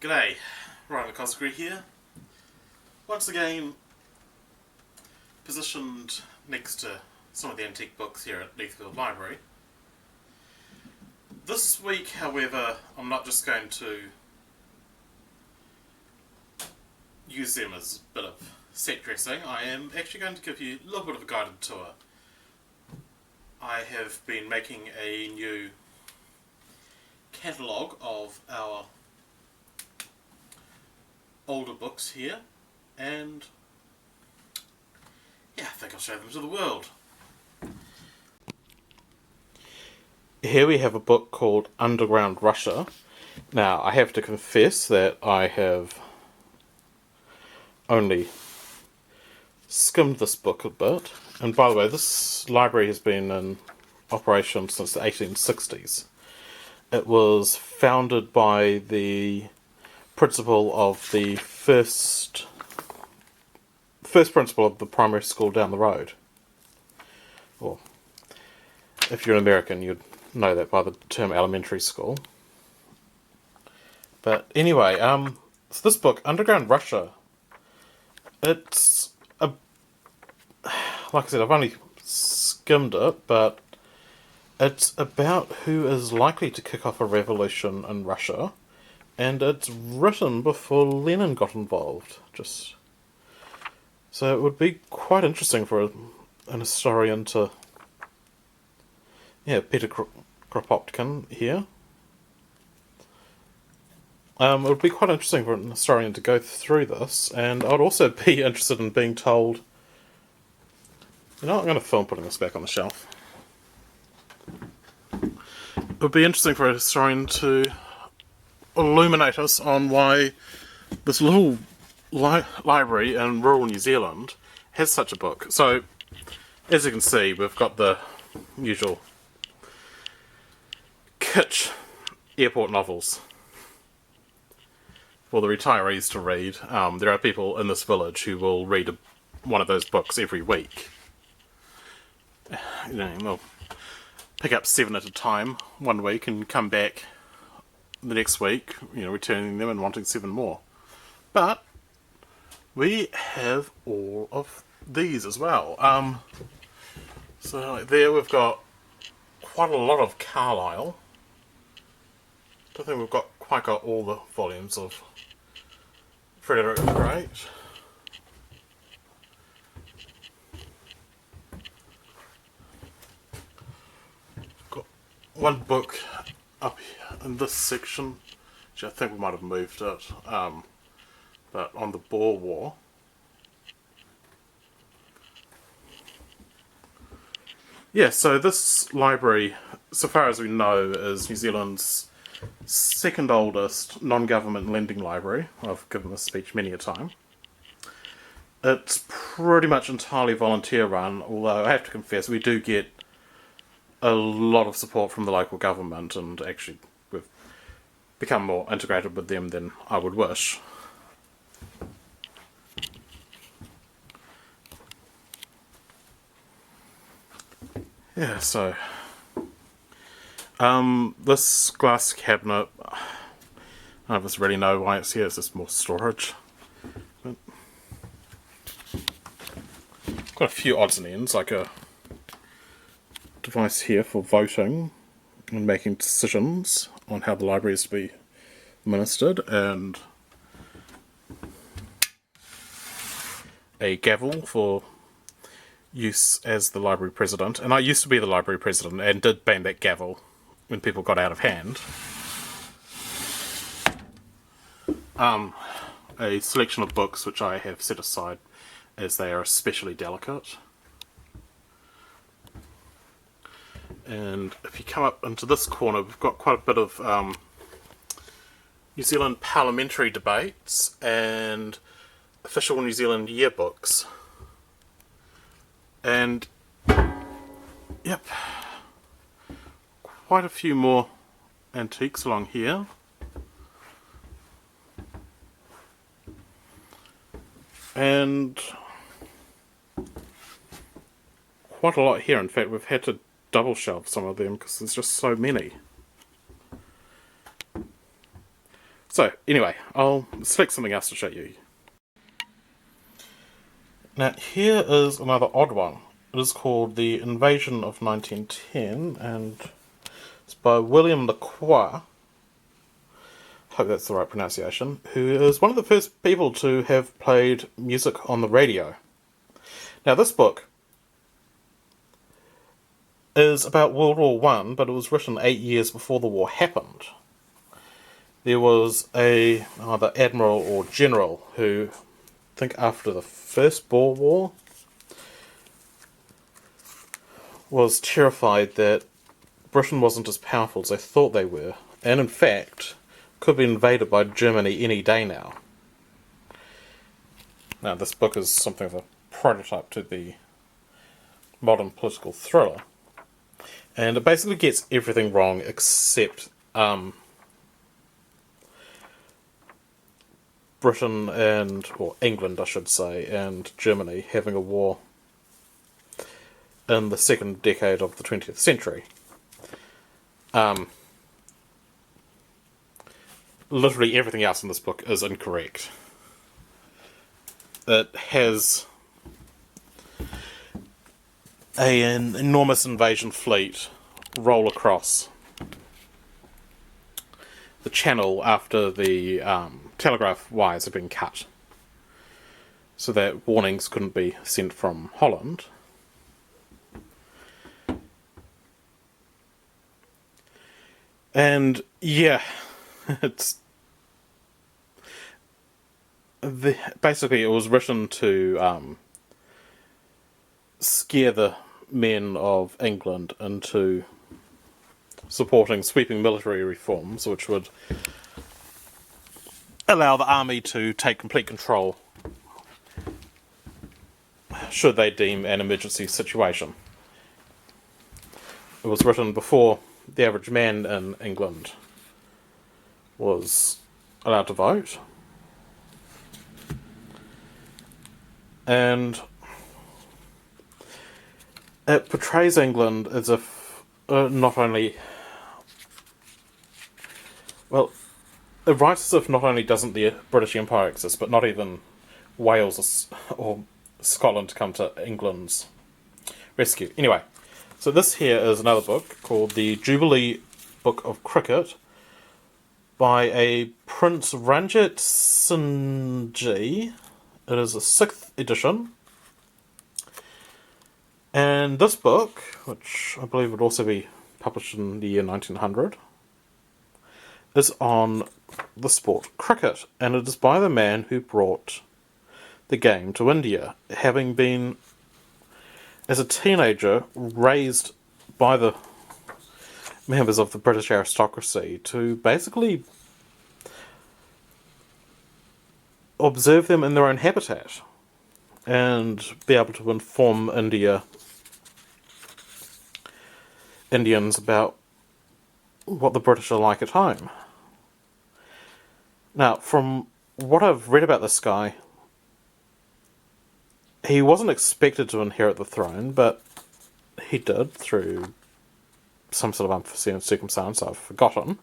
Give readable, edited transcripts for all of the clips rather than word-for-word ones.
G'day, Ryan Cosgrave here. Once again, positioned next to some of the antique books here at Leithfield Library. This week, however, I'm not just going to use them as a bit of set dressing. I am actually going to give you a little bit of a guided tour. I have been making a new catalogue of our older books here, and yeah, I think I'll show them to the world. Here we have a book called Underground Russia. Now, I have to confess that I have only skimmed this book a bit, and by the way, this library has been in operation since the 1860s. It was founded by the principal of the first principal of the primary school down the road. Or, if you're an American, you'd know that by the term elementary school. But anyway, so this book, Underground Russia, it's like I said, I've only skimmed it, but it's about who is likely to kick off a revolution in Russia. And it's written before Lenin got involved. So it would be quite interesting for an historian to... Yeah, Peter Kropotkin here. It would be quite interesting for an historian to go through this, and I would also be interested in being told... You know what, I'm going to film putting this back on the shelf. It would be interesting for a historian to illuminate us on why this little library in rural New Zealand has such a book. So, as you can see, we've got the usual kitsch airport novels for the retirees to read. There are people in this village who will read one of those books every week. You know, they'll pick up 7 at a time one week and come back the next week, returning them and wanting 7 more. But we have all of these as well. So like there we've got quite a lot of Carlyle. Don't think we've quite got all the volumes of Frederick the Great. Got one book up here in this section, which I think we might have moved it, but on the Boer War. Yeah, so this library, so far as we know, is New Zealand's second oldest non-government lending library. I've given this speech many a time. It's pretty much entirely volunteer run, although I have to confess we do get a lot of support from the local government, and actually we've become more integrated with them than I would wish. Yeah, so this glass cabinet, none of us really know why it's here. It's just more storage. But got a few odds and ends, like a device here for voting and making decisions on how the library is to be administered, and a gavel for use as the library president. And I used to be the library president and did bang that gavel when people got out of hand. A selection of books which I have set aside as they are especially delicate. And if you come up into this corner, we've got quite a bit of New Zealand parliamentary debates and official New Zealand yearbooks. And, yep, quite a few more antiques along here. And quite a lot here. In fact, we've had to double shelf some of them because there's just so many. So, anyway, I'll select something else to show you. Now, here is another odd one. It is called The Invasion of 1910, and it's by William Lacroix, hope that's the right pronunciation, who is one of the first people to have played music on the radio. Now, this book is about World War One, but it was written 8 years before the war happened. There was either admiral or general who, I think after the First Boer War, was terrified that Britain wasn't as powerful as they thought they were, and in fact could be invaded by Germany any day now. Now, this book is something of a prototype to the modern political thriller, and it basically gets everything wrong except Britain or England, I should say, and Germany having a war in the second decade of the 20th century. Literally everything else in this book is incorrect. It has an enormous invasion fleet roll across the channel after the telegraph wires had been cut, so that warnings couldn't be sent from Holland. And yeah, basically it was written to scare the men of England into supporting sweeping military reforms, which would allow the army to take complete control should they deem an emergency situation. It was written before the average man in England was allowed to vote. And it portrays England as if not only... Well, it writes as if not only doesn't the British Empire exist, but not even Wales or Scotland come to England's rescue. Anyway, so this here is another book called The Jubilee Book of Cricket by a Prince Ranjit Singhji. It is a 6th edition. And this book, which I believe would also be published in the year 1900, is on the sport cricket, and it is by the man who brought the game to India, having been, as a teenager, raised by the members of the British aristocracy to basically observe them in their own habitat and be able to inform Indians about what the British are like at home. Now, from what I've read about this guy, he wasn't expected to inherit the throne, but he did through some sort of unforeseen circumstance I've forgotten.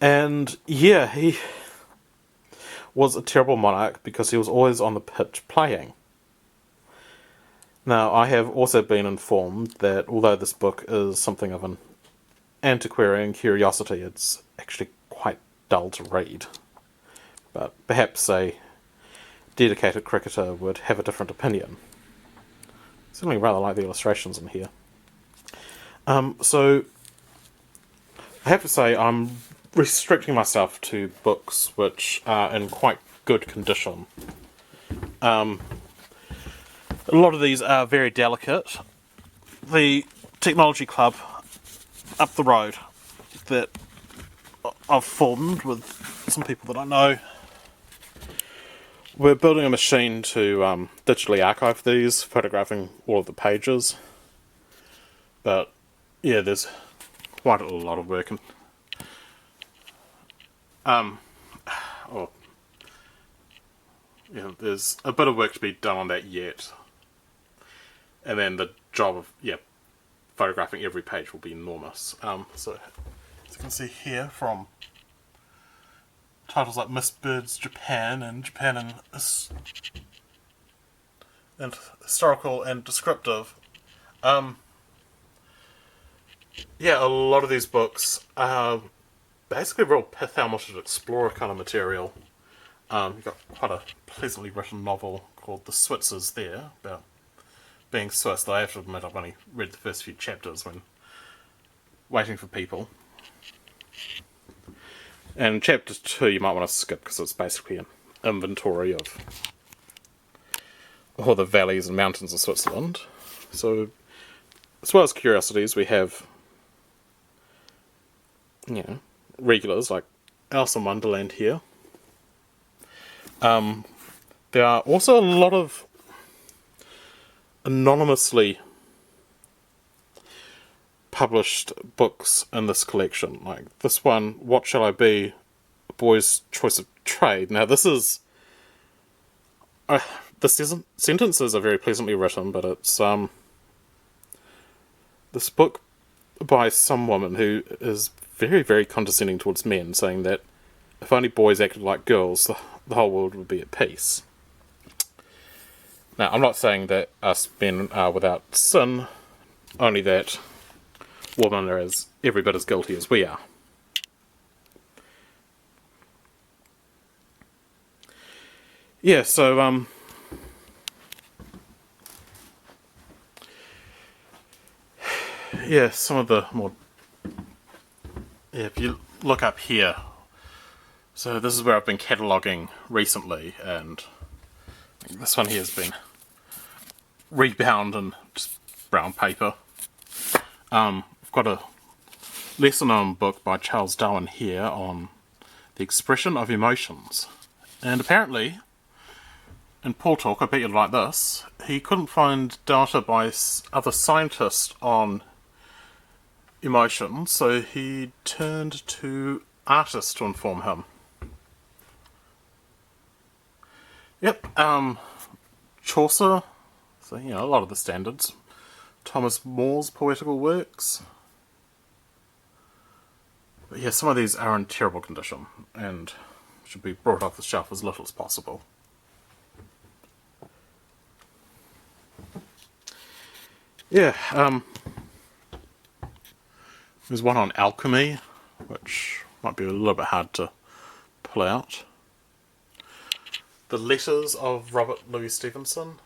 And yeah, he was a terrible monarch because he was always on the pitch playing. Now, I have also been informed that although this book is something of an antiquarian curiosity, it's actually quite dull to read. But perhaps a dedicated cricketer would have a different opinion. Certainly rather like the illustrations in here. So, I have to say I'm restricting myself to books which are in quite good condition. A lot of these are very delicate. The Technology Club up the road that I've formed with some people that I know, we're building a machine to digitally archive these, photographing all of the pages. But yeah, there's quite a lot of work. There's a bit of work to be done on that yet. And then the job of photographing every page will be enormous. So as you can see here from titles like Miss Bird's Japan and Japan and historical and descriptive. Yeah, a lot of these books are basically real Pith Helmeted Explorer kind of material. You've got quite a pleasantly written novel called The Switzers there, about being Swiss, though I have to admit I've only read the first few chapters when waiting for people. And chapter 2 you might want to skip because it's basically an inventory of all the valleys and mountains of Switzerland. So, as well as curiosities, we have, regulars like Alice in Wonderland here. There are also a lot of anonymously published books in this collection. Like this one, What Shall I Be? A Boy's Choice of Trade. Now this is... the sentences are very pleasantly written, but it's this book by some woman who is very, very condescending towards men, saying that if only boys acted like girls, the whole world would be at peace. Now, I'm not saying that us men are without sin, only that women are every bit as guilty as we are. Yeah, so, yeah, some of the more... Yeah, if you look up here, so this is where I've been cataloguing recently, and this one here has been rebound in just brown paper. I've got a lesser-known book by Charles Darwin here on the expression of emotions. And apparently, in Paul Talk, I bet you'd like this, he couldn't find data by other scientists on emotions, so he turned to artists to inform him. Yep, Chaucer, so, a lot of the standards. Thomas More's poetical works. But yeah, some of these are in terrible condition, and should be brought off the shelf as little as possible. Yeah, there's one on alchemy, which might be a little bit hard to pull out. The Letters of Robert Louis Stevenson.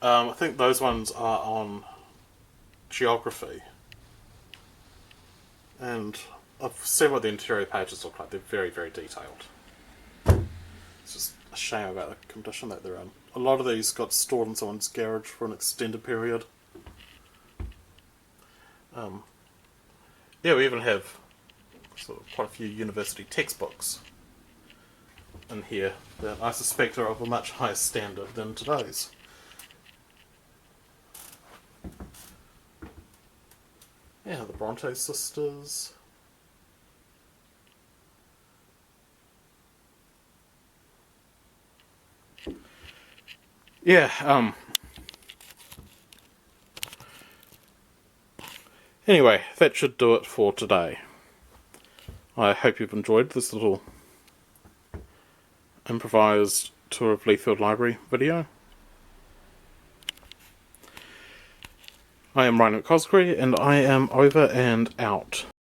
I think those ones are on geography. And I've seen what the interior pages look like. They're very, very detailed. It's just a shame about the condition that they're in. A lot of these got stored in someone's garage for an extended period. Yeah, we even have quite a few university textbooks in here that I suspect are of a much higher standard than today's. Yeah, the Bronte sisters. Yeah, anyway, that should do it for today. I hope you've enjoyed this little improvised tour of Leithfield Library video. I am Ryan McCosgrave, and I am over and out.